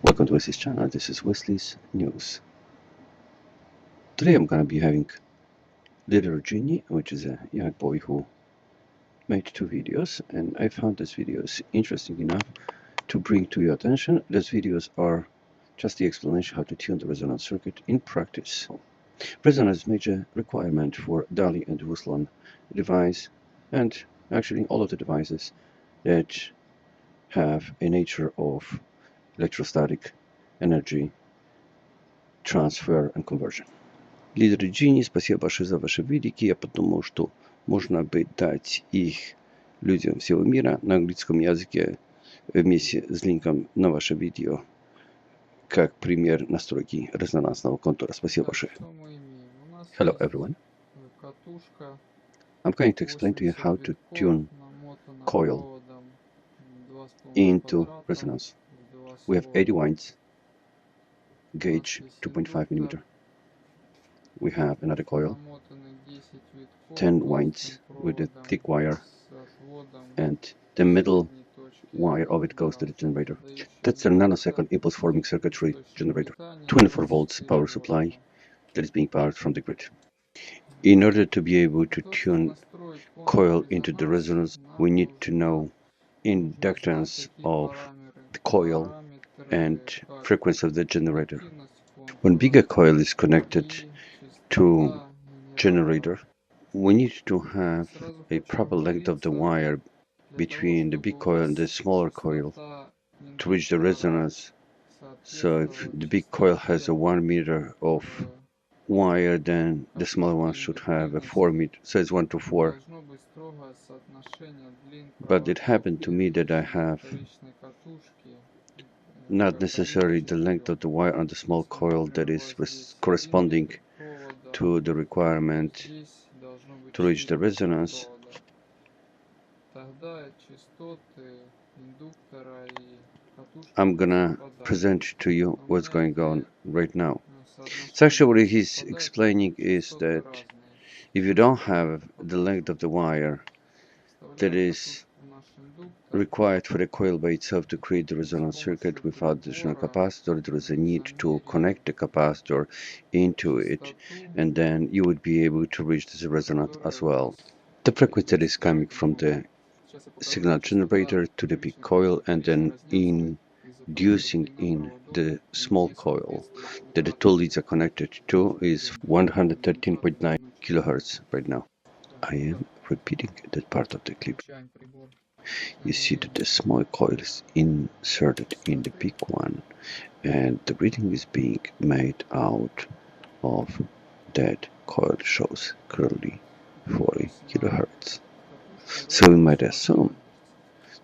Welcome to Wesley's channel. This is Wesley's News. Today I'm gonna be having little Genie, which is a young boy who made two videos, and I found these videos interesting enough to bring to your attention. These videos are just the explanation how to tune the resonance circuit in practice. Resonance is a major requirement for DALI and Ruslan device, and actually all of the devices that have a nature of electrostatic energy transfer and conversion. Лидеры Genie, спасибо большое за ваши видики. Я подумал, что можно бы дать их людям всего мира на английском языке вместе с линком на ваше видео, как пример настройки резонансного контура. Спасибо большое. Hello everyone. I'm going to explain to you how to tune coil into resonance. We have 80 winds, gauge 2.5 millimeter. We have another coil, 10 winds with a thick wire, and the middle wire of it goes to the generator. That's a nanosecond impulse forming circuitry generator, 24 volts power supply that is being powered from the grid. In order to be able to tune coil into the resonance, we need to know inductance of the coil and frequency of the generator. When bigger coil is connected to generator, we need to have a proper length of the wire between the big coil and the smaller coil to reach the resonance. So if the big coil has a 1 meter of wire, then the smaller one should have a 4 meter, so it's 1 to 4. But it happened to me that I have not necessarily the length of the wire on the small coil that is corresponding to the requirement to reach the resonance. I'm gonna present to you what's going on right now. So actually what he's explaining is that if you don't have the length of the wire that is required for the coil by itself to create the resonance circuit without additional capacitor, there is a need to connect the capacitor into it, and then you would be able to reach this resonance as well. The frequency that is coming from the signal generator to the big coil and then inducing in the small coil that the two leads are connected to is 113.9 kilohertz right now. I am repeating that part of the clip. You see that the small coil is inserted in the big one, and the reading is being made out of that coil shows currently 40 kilohertz. So we might assume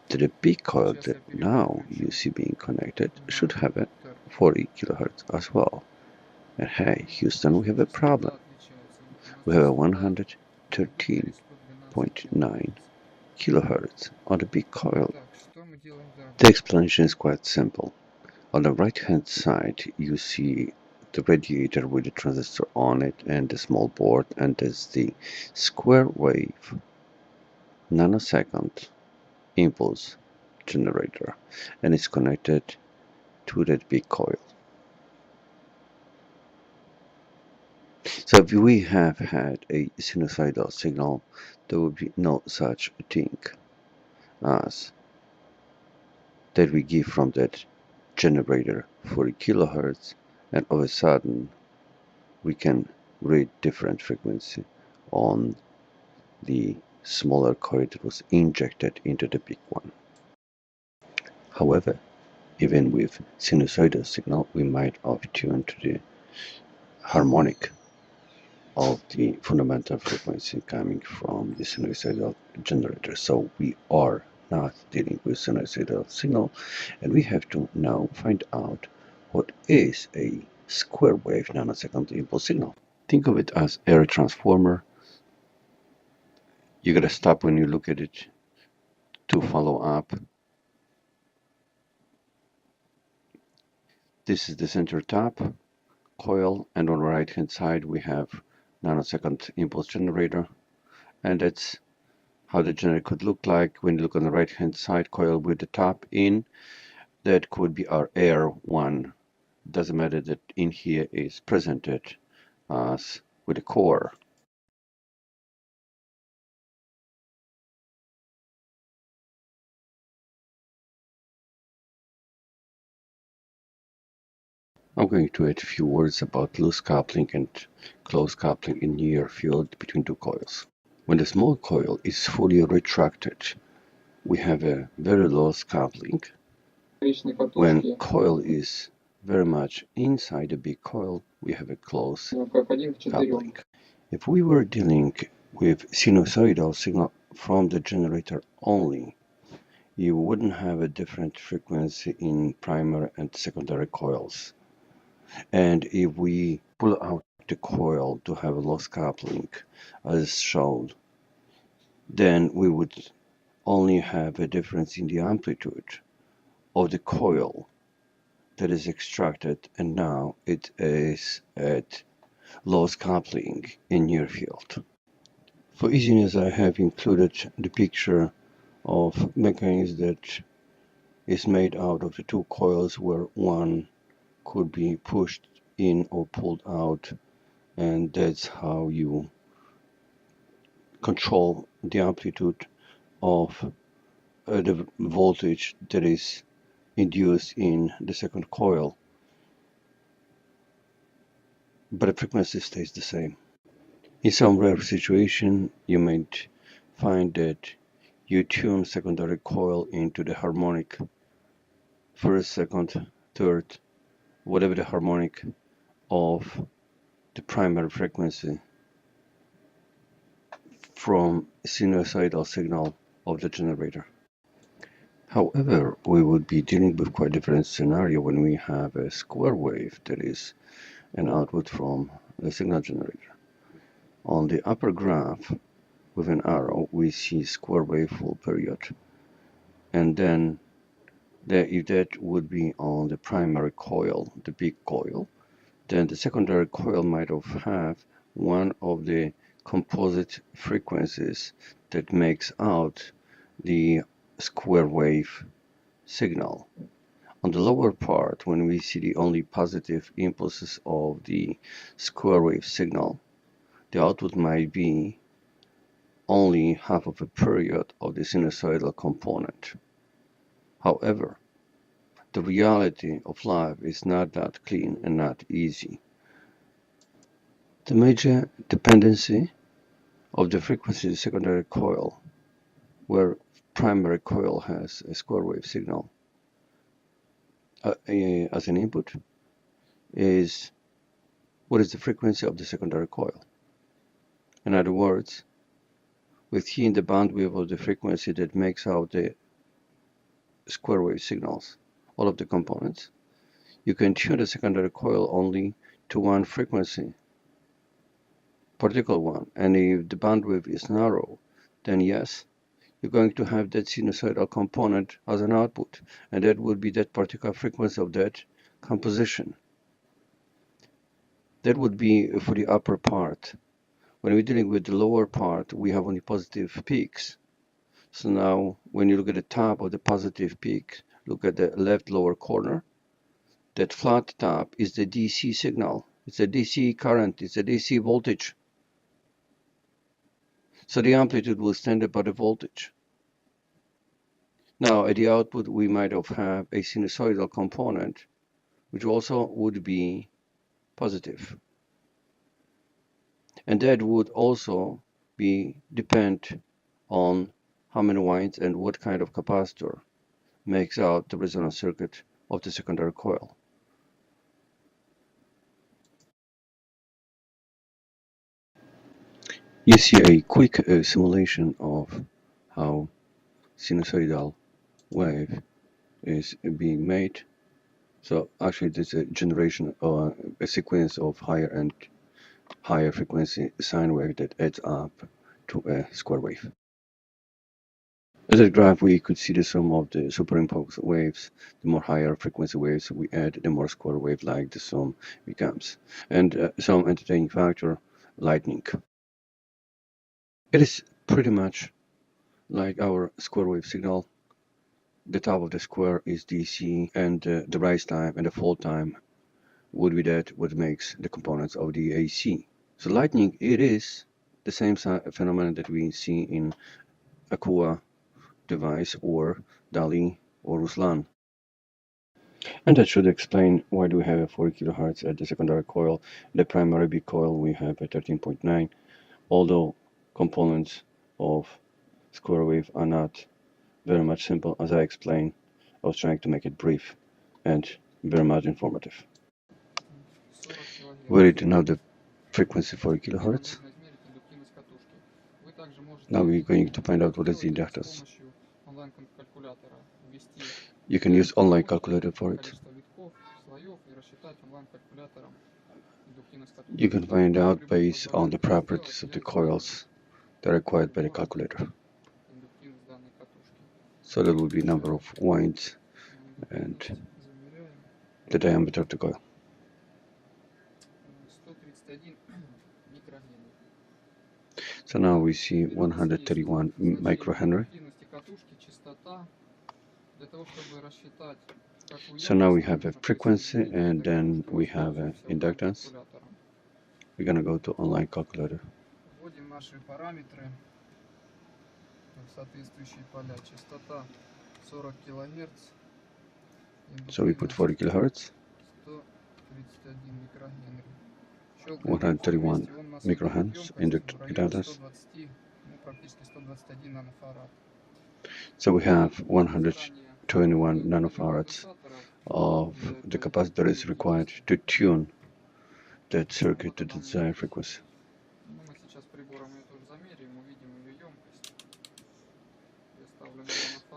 that the big coil that now you see being connected should have a 40 kilohertz as well. And hey, Houston, we have a problem. We have a 113.9 kilohertz on the big coil. The explanation is quite simple. On the right hand side you see the radiator with the transistor on it and the small board, and there's the square wave nanosecond impulse generator, and it's connected to that big coil. So if we have had a sinusoidal signal, there would be no such thing as that we give from that generator 40 kilohertz, and all of a sudden we can read different frequency on the smaller coil that was injected into the big one. However, even with sinusoidal signal, we might have tuned to the harmonic of the fundamental frequency coming from the sinusoidal generator. So we are not dealing with sinusoidal signal, and we have to now find out what is a square wave nanosecond impulse signal. Think of it as a transformer. You gotta stop when you look at it to follow up. This is the center top coil, and on the right hand side we have nanosecond impulse generator, and that's how the generator could look like when you look on the right hand side coil with the top in. That could be our air one. Doesn't matter that in here is presented as with a core. I'm going to add a few words about loose coupling and close coupling in near field between two coils. When the small coil is fully retracted, we have a very loose coupling. When coil is very much inside the big coil, we have a close coupling. If we were dealing with sinusoidal signal from the generator only, you wouldn't have a different frequency in primary and secondary coils. And if we pull out the coil to have a loss coupling, as shown, then we would only have a difference in the amplitude of the coil that is extracted, and now it is at loss coupling in near field. For easiness, I have included the picture of mechanism that is made out of the two coils where one could be pushed in or pulled out, and that's how you control the amplitude of the voltage that is induced in the second coil, but the frequency stays the same. In some rare situation, you might find that you tune secondary coil into the harmonic first, second, third, whatever the harmonic of the primary frequency from sinusoidal signal of the generator. However, we would be dealing with quite a different scenario when we have a square wave that is an output from the signal generator. On the upper graph with an arrow, we see square wave full period, and then if that would be on the primary coil, the big coil, then the secondary coil might have one of the composite frequencies that makes out the square wave signal. On the lower part, when we see the only positive impulses of the square wave signal, the output might be only half of a period of the sinusoidal component. However, the reality of life is not that clean and not easy. The major dependency of the frequency of the secondary coil, where primary coil has a square wave signal as an input, is what is the frequency of the secondary coil. In other words, within the bandwidth of the frequency that makes out the square wave signals, all of the components, you can tune the secondary coil only to one frequency, particular one, and if the bandwidth is narrow, then yes, you're going to have that sinusoidal component as an output, and that would be that particular frequency of that composition. That would be for the upper part. When we're dealing with the lower part, we have only positive peaks. So now, when you look at the top of the positive peak, look at the left lower corner, that flat top is the DC signal. It's a DC current, it's a DC voltage. So the amplitude will stand up by the voltage. Now, at the output, we might have a sinusoidal component, which also would be positive. And that would also depend on how many winds and what kind of capacitor makes out the resonance circuit of the secondary coil. You see a quick simulation of how sinusoidal wave is being made. So actually there's a generation or a sequence of higher and higher frequency sine wave that adds up to a square wave. As a graph, we could see the sum of the superimposed waves. The more higher frequency waves we add, the more square wave-like the sum becomes. And some entertaining factor, lightning. It is pretty much like our square wave signal. the top of the square is DC, and the rise time and the fall time would be that what makes the components of the AC. So lightning, it is the same phenomenon that we see in Aqua device or Dali or Ruslan. And that should explain why do we have a 40 kHz at the secondary coil. The primary big coil we have a 13.9, although components of square wave are not very much simple. As I explained, I was trying to make it brief and very much informative. We already know the frequency 40 kHz. Now we're going to find out what is the inductance. You can use online calculator for it. You can find out based on the properties of the coils that are required by the calculator. So that will be number of winds and the diameter of the coil. So now we see 131 microhenry. So now we have a frequency and then we have an inductance. We're gonna go to online calculator. So we put 40 kilohertz, 131 microhenries inductance. So we have 121 nanofarads of the capacitor is required to tune that circuit to the desired frequency.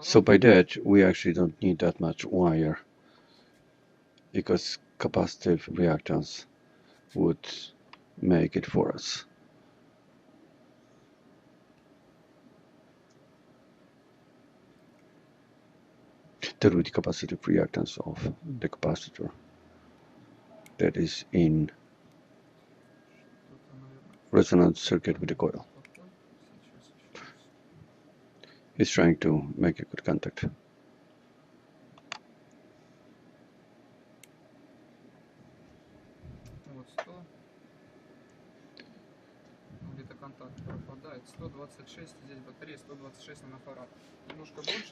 So by that, we actually don't need that much wire because capacitive reactance would make it for us. That would be the capacitive reactance of the capacitor that is in resonance circuit with the coil. He's trying to make a good contact.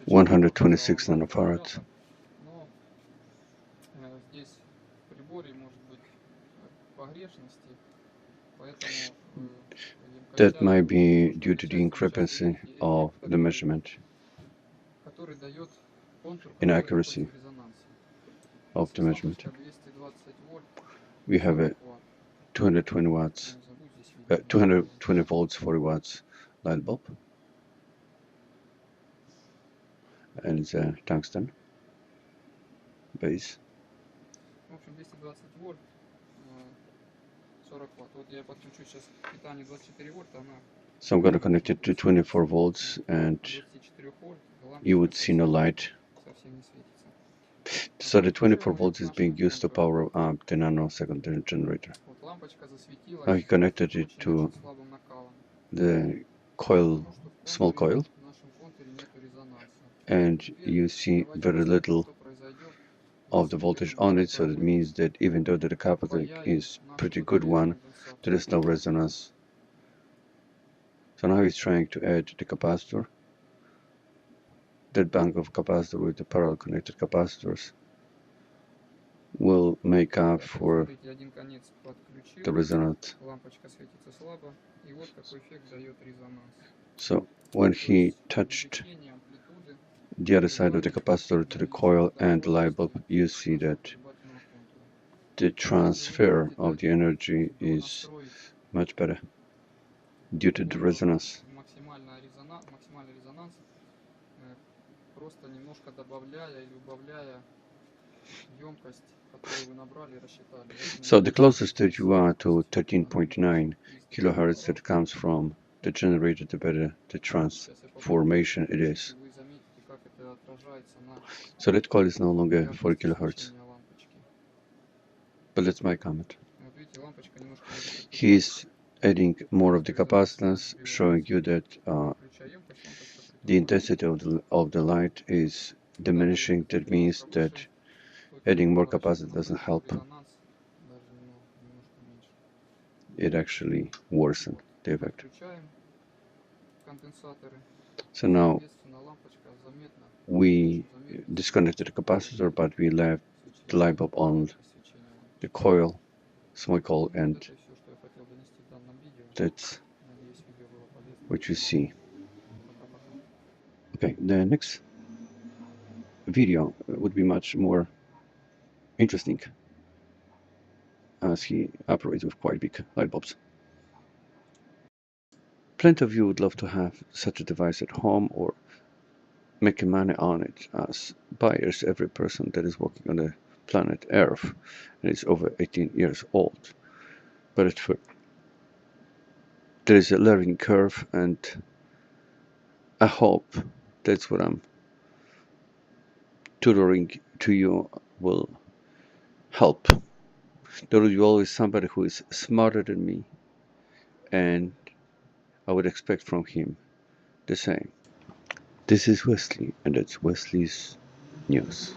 One 126 nanofarads. That might be due to the increpancy of the measurement, inaccuracy of the measurement. We have a 220 watts, 220 volts, 40 watts light bulb, and it's a tungsten base. So I'm going to connect it to 24 volts and you would see no light. So the 24 volts is being used to power up the nanosecond generator. Now he connected it to the coil, small coil, and you see very little of the voltage on it, so that means that even though the capacitor is pretty good one, there is no resonance. So now he's trying to add the capacitor, that bank of capacitor with the parallel connected capacitors will make up for the resonance. So when he touched the other side of the capacitor to the coil and the light bulb, you see that the transfer of the energy is much better due to the resonance. So the closest that you are to 13.9 kilohertz that comes from the generator, the better the transformation it is. So that coil is no longer 4 kilohertz. But that's my comment. He's adding more of the capacitance, showing you that the intensity of the light is diminishing, that means that adding more capacity doesn't help. It actually worsens the effect. So now we disconnected the capacitor, but we left the light bulb on the coil, small coil, and that's what you see. Okay, the next video would be much more interesting, as he operates with quite big light bulbs. Plenty of you would love to have such a device at home or making money on it. As buyers, every person that is walking on the planet Earth and is over 18 years old. But there is a learning curve, and I hope that's what I'm tutoring to you will help. There will be always somebody who is smarter than me, and I would expect from him the same. This is Wesley, and that's Wesley's News.